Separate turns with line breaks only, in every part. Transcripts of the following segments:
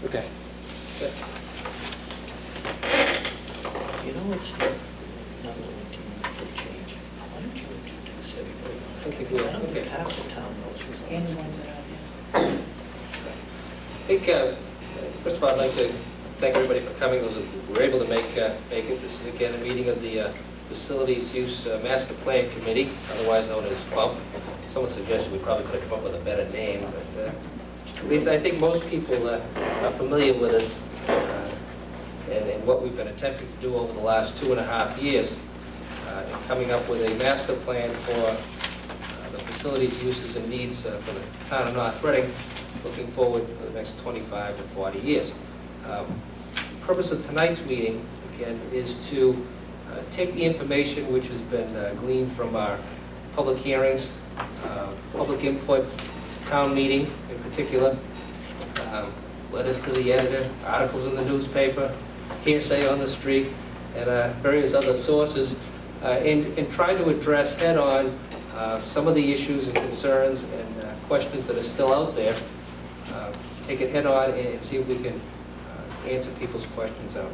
Okay. Good.
You know what's the, another routine for change? Why don't you introduce everybody?
Okay, good.
I don't think
Okay.
half the town knows who's on
And
this
the ones
committee.
that are out here.
I think, first of all, I'd like to thank everybody for coming, those who were able to make it. This is again a meeting of the Facilities Use Master Plan Committee, otherwise known as F.U.M.P. Someone suggested we probably could have come up with a better name, but at least I think most people are familiar with us and what we've been attempting to do over the last 2.5 years, coming up with a master plan for the facilities, uses, and needs for the town of North Reading, looking forward for the next 25 to 40 years. The purpose of tonight's meeting, again, is to take the information which has been gleaned from our public hearings, public input, town meeting in particular, letters to the editor, articles in the newspaper, hearsay on the street, and various other sources, and try to address head-on some of the issues and concerns and questions that are still out there. Take it head-on and see if we can answer people's questions out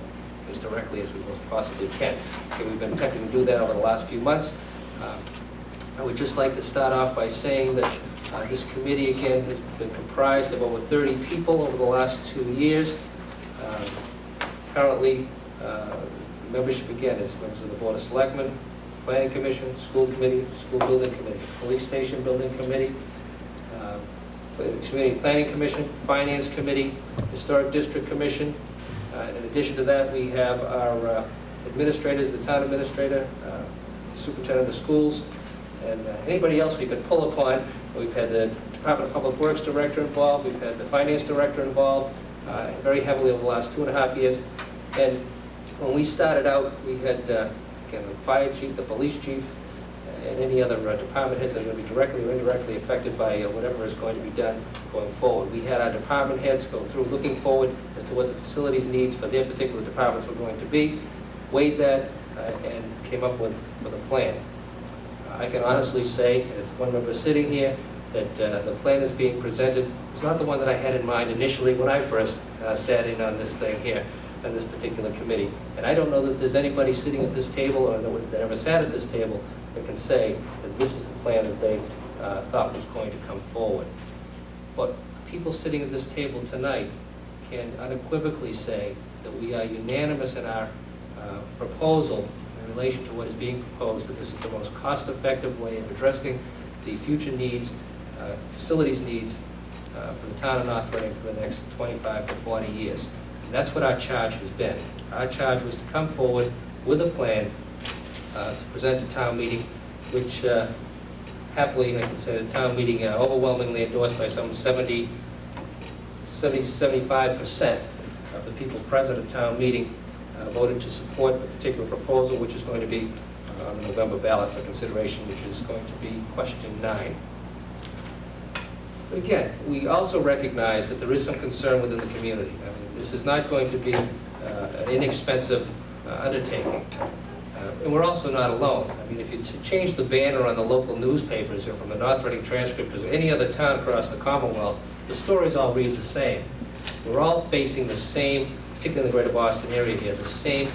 as directly as we most possibly can. Okay, we've been attempting to do that over the last few months. I would just like to start off by saying that this committee, again, has been comprised of over 30 people over the last 2 years. Currently, membership, again, is members of the Board of Selectmen, Planning Commission, School Committee, School Building Committee, Police Station Building Committee, Community Planning Commission, Finance Committee, Historic District Commission. In addition to that, we have our administrators, the town administrator, superintendent of schools, and anybody else we could pull upon. We've had the Department of Public Works director involved, we've had the finance director involved, very heavily over the last 2.5 years. And when we started out, we had, again, the fire chief, the police chief, and any other department heads that are going to be directly or indirectly affected by whatever is going to be done going forward. We had our department heads go through looking forward as to what the facilities needs for their particular departments were going to be, weighed that, and came up with a plan. I can honestly say, as one member sitting here, that the plan that's being presented is not the one that I had in mind initially when I first sat in on this thing here, on this particular committee. And I don't know that there's anybody sitting at this table or that ever sat at this table that can say that this is the plan that they thought was going to come forward. But people sitting at this table tonight can unequivocally say that we are unanimous in our proposal in relation to what is being proposed, that this is the most cost-effective way of addressing the future needs, facilities needs for the town of North Reading for the next 25 to 40 years. And that's what our charge has been. Our charge was to come forward with a plan to present to town meeting, which happily, I can say, the town meeting overwhelmingly endorsed by some 75% of the people present at town meeting voted to support the particular proposal, which is going to be on the November ballot for consideration, which is going to be question 9. But again, we also recognize that there is some concern within the community. I mean, this is not going to be an inexpensive undertaking. And we're also not alone. I mean, if you change the banner on the local newspapers or from the North Reading Transcript or any other town across the Commonwealth, the stories all read the same. We're all facing the same, particularly in the greater Boston area here, the same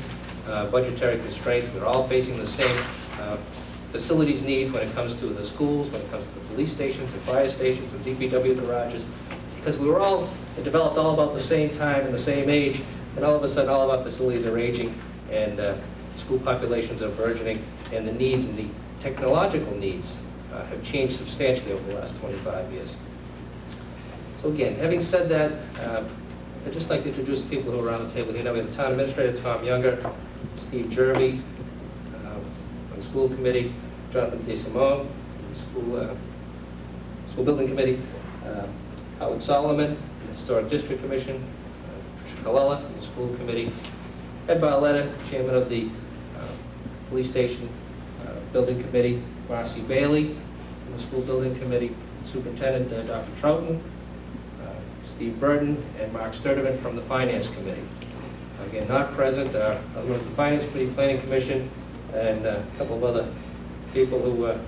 budgetary constraints. We're all facing the same facilities needs when it comes to the schools, when it comes to the police stations and fire stations and DPW garages, because we were all developed all about the same time and the same age, and all of a sudden all of our facilities are aging and school populations are burgeoning, and the needs and the technological needs have changed substantially over the last 25 years. So again, having said that, I'd just like to introduce the people who are around the table here. Now we have the town administrator, Tom Younger, Steve Jervy, on the school committee, Jonathan DeSimone, school building committee, Howard Solomon, Historic District Commission, Tricia Colella from the school committee, Ed Barletta, chairman of the police station building committee, Marcy Bailey from the school building committee, superintendent Dr. Troughton, Steve Burton, and Mark Sturdivant from the finance committee. Again, not present are other members of the finance committee, planning commission, and a couple of other people who were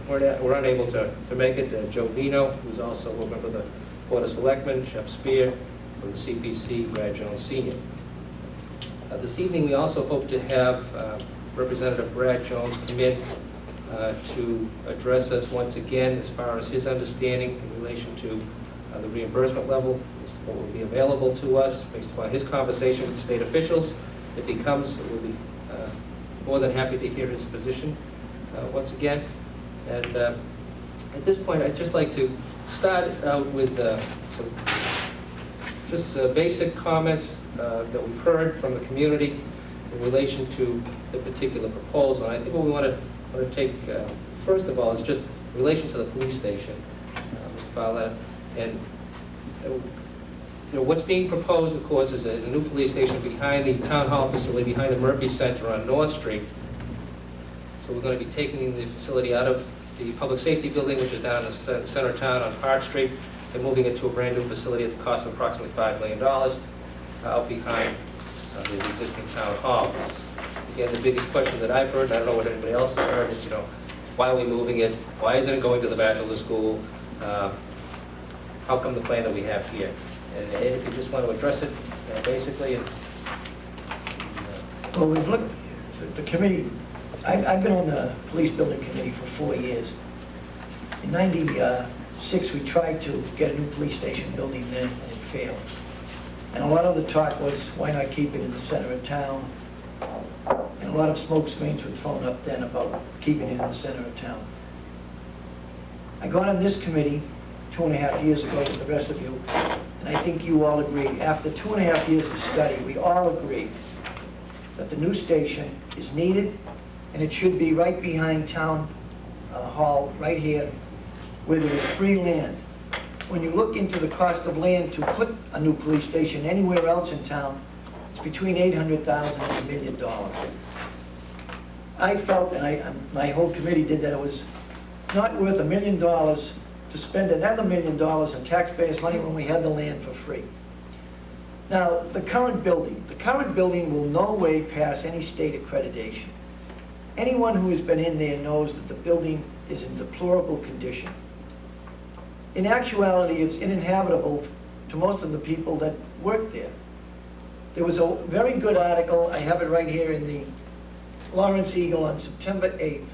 unable to make it. Joe Vino, who's also a member of the Board of Selectmen, Shep Spear, from the CPC, Brad Jones Sr. This evening, we also hope to have Representative Brad Jones come in to address us once again as far as his understanding in relation to the reimbursement level, what will be available to us based upon his conversation with state officials. If he comes, we'll be more than happy to hear his position once again. And at this point, I'd just like to start out with some just basic comments that we've heard from the community in relation to the particular proposal. And I think what we want to take, first of all, is just in relation to the police station, Mr. Fowler. And what's being proposed, of course, is a new police station behind the town hall facility, behind the Murphy Center on North Street. So we're going to be taking the facility out of the public safety building, which is down in the center of town on Park Street, and moving it to a brand new facility at the cost of approximately $5 million out behind the existing town hall. Again, the biggest question that I've heard, and I don't know what anybody else has heard, is, why are we moving it? Why isn't it going to the bachelor school? How come the plan that we have here? And if you just want to address it, basically. And,
well, we've looked, the committee, I've been on the police building committee for 4 years. In '96, we tried to get a new police station building then, and it failed. And a lot of the talk was, why not keep it in the center of town? And a lot of smoke screens were thrown up then about keeping it in the center of town. I got on this committee 2.5 years ago with the rest of you, and I think you all agree. After 2.5 years of study, we all agreed that the new station is needed, and it should be right behind town hall, right here, where there is free land. When you look into the cost of land to put a new police station anywhere else in town, it's between $800,000 and $1 million. I felt, and my whole committee did, that it was not worth $1 million to spend another $1 million in taxpayers' money when we had the land for free. Now, the current building will no way pass any state accreditation. Anyone who has been in there knows that the building is in deplorable condition. In actuality, it's uninhabitable to most of the people that work there. There was a very good article, I have it right here in the Lawrence Eagle on September 8th.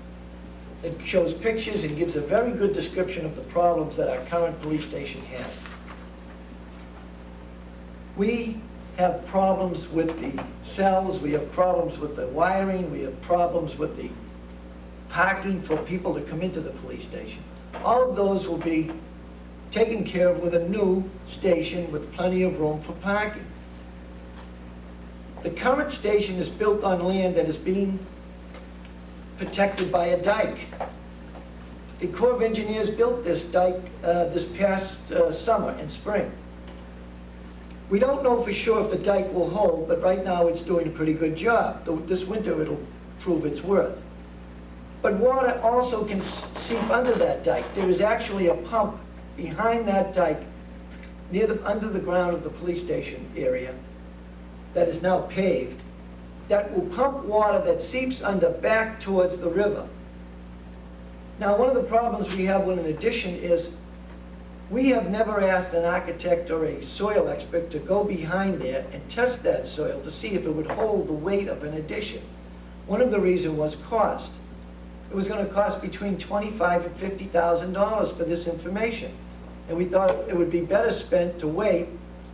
It shows pictures and gives a very good description of the problems that our current police station has. We have problems with the cells, we have problems with the wiring, we have problems with the parking for people to come into the police station. All of those will be taken care of with a new station with plenty of room for parking. The current station is built on land that is being protected by a dike. The Corps of Engineers built this dike this past summer and spring. We don't know for sure if the dike will hold, but right now it's doing a pretty good job. This winter it'll prove its worth. But water also can seep under that dike. There is actually a pump behind that dike, under the ground of the police station area, that is now paved, that will pump water that seeps under back towards the river. Now, one of the problems we have with an addition is we have never asked an architect or a soil expert to go behind there and test that soil to see if it would hold the weight of an addition. One of the reasons was cost. It was going to cost between $25,000 and $50,000 for this information. And we thought it would be better spent to wait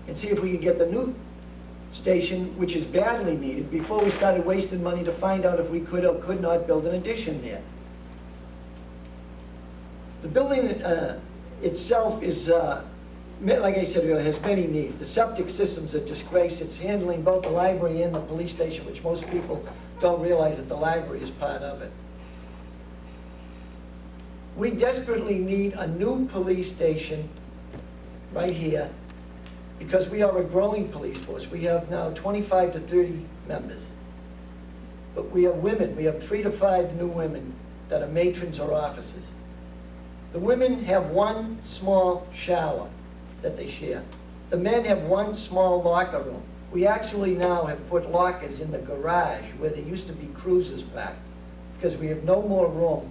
and see if we could get the new station, which is badly needed, before we started wasting money to find out if we could or could not build an addition there. The building itself is, like I said earlier, has many needs. The septic system's a disgrace. It's handling both the library and the police station, which most people don't realize that the library is part of it. We desperately need a new police station right here because we are a growing police force. We have now 25 to 30 members. But we have women. We have 3 to 5 new women that are matrons or officers. The women have one small shower that they share. The men have one small locker room. We actually now have put lockers in the garage where there used to be cruisers back because we have no more room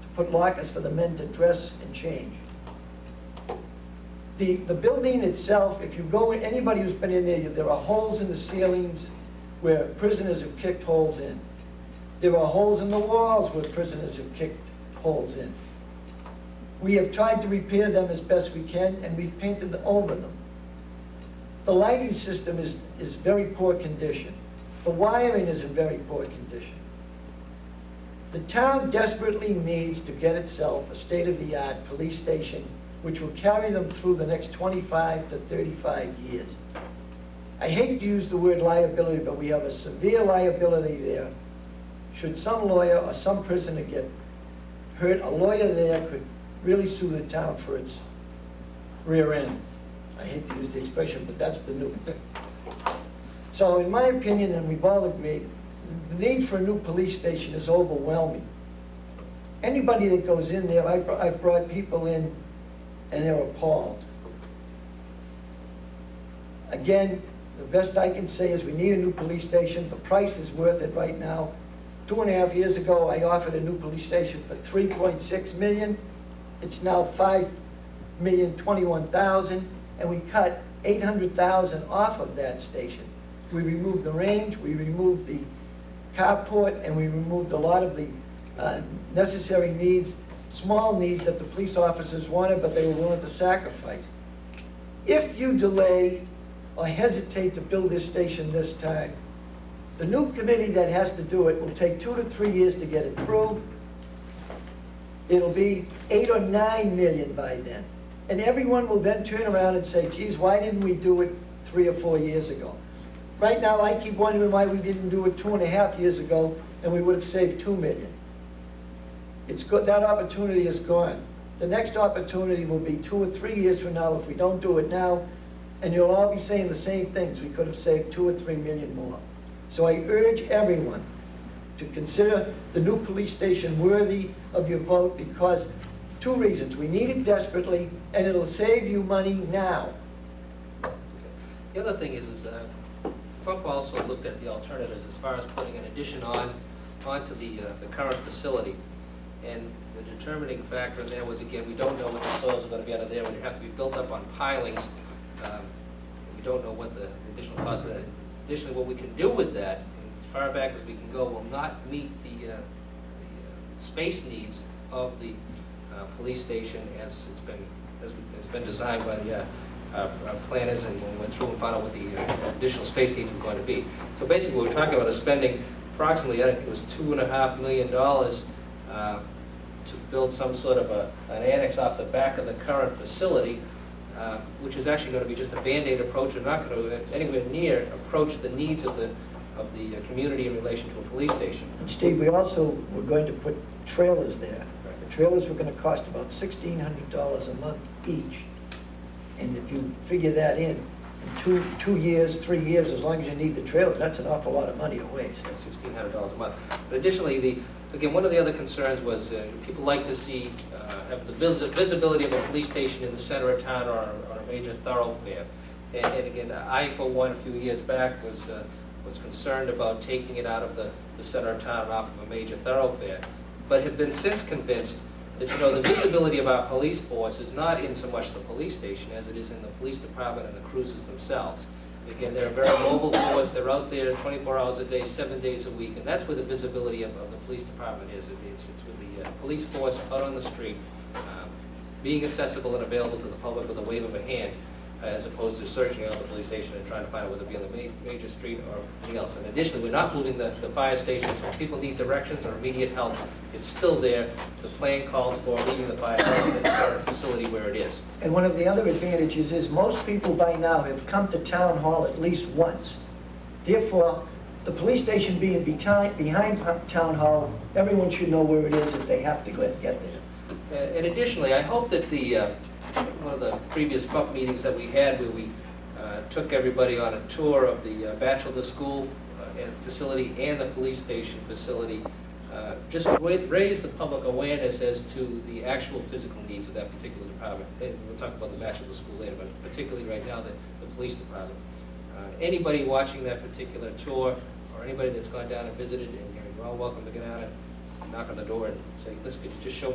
to put lockers for the men to dress and change. The building itself, if you go, anybody who's been in there are holes in the ceilings where prisoners have kicked holes in. There are holes in the walls where prisoners have kicked holes in. We have tried to repair them as best we can, and we've painted over them. The lighting system is very poor condition. The wiring is in very poor condition. The town desperately needs to get itself a state-of-the-art police station which will carry them through the next 25 to 35 years. I hate to use the word liability, but we have a severe liability there. Should some lawyer or some prisoner get hurt, a lawyer there could really sue the town for its rear end. I hate to use the expression, but that's the new thing. So in my opinion, and we've all agreed, the need for a new police station is overwhelming. Anybody that goes in there, I've brought people in and they're appalled. Again, the best I can say is we need a new police station. The price is worth it right now. 2.5 years ago, I offered a new police station for $3.6 million. It's now $5,021,000, and we cut $800,000 off of that station. We removed the range, we removed the carport, and we removed a lot of the necessary needs, small needs that the police officers wanted, but they were willing to sacrifice. If you delay or hesitate to build this station this time, the new committee that has to do it will take 2 to 3 years to get it through. It'll be $8 or9 million by then. And everyone will then turn around and say, geez, why didn't we do it 3 or 4 years ago? Right now, I keep wondering why we didn't do it 2.5 years ago, and we would have saved $2 million. It's good, that opportunity is gone. The next opportunity will be 2 or 3 years from now if we don't do it now, and you'll all be saying the same things. We could have saved 2 or 3 million more. So I urge everyone to consider the new police station worthy of your vote because 2 reasons. We need it desperately, and it'll save you money now.
The other thing is F.U.M.P also looked at the alternatives as far as putting an addition onto the current facility. And the determining factor in there was, again, we don't know what the soils are going to be out of there. When you have to be built up on pilings, we don't know what the additional cost of that. Additionally, what we can do with that, as far back as we can go, will not meet the space needs of the police station as it's been designed by the our planners, and when we went through and found out what the additional space needs were going to be. So basically, what we're talking about is spending approximately, I think it was $2.5 million to build some sort of an annex off the back of the current facility, which is actually going to be just a Band-Aid approach and not going to anywhere near approach the needs of the community in relation to a police station.
And Steve, we also were going to put trailers there. The trailers were going to cost about $1,600 a month each. And if you figure that in 2 years, 3 years, as long as you need the trailers, that's an awful lot of money to waste.
$1,600 a month. But additionally, again, one of the other concerns was people like to see have the visibility of a police station in the center of town or a major thoroughfare. And again, I, for one, a few years back, was concerned about taking it out of the center of town off of a major thoroughfare, but have been since convinced that, the visibility of our police force is not in so much the police station as it is in the police department and the cruisers themselves. Again, they're a very mobile force. They're out there 24 hours a day, 7 days a week, and that's where the visibility of the police department is. It's with the police force out on the street, being accessible and available to the public with a wave of a hand, as opposed to searching out the police station and trying to find out whether it be on the major street or anything else. And additionally, we're not moving the fire station, so if people need directions or immediate help, it's still there. The plan calls for leaving the fire station in the current facility where it is.
And one of the other advantages is most people by now have come to town hall at least once. Therefore, the police station being behind town hall, everyone should know where it is if they have to get there.
And additionally, I hope that one of the previous F.U.M.P meetings that we had where we took everybody on a tour of the bachelor school facility and the police station facility, just raise the public awareness as to the actual physical needs of that particular department. And we'll talk about the bachelor school later, but particularly right now the police department. Anybody watching that particular tour or anybody that's gone down and visited, and you're all welcome to get out and knock on the door and say, listen, could you just show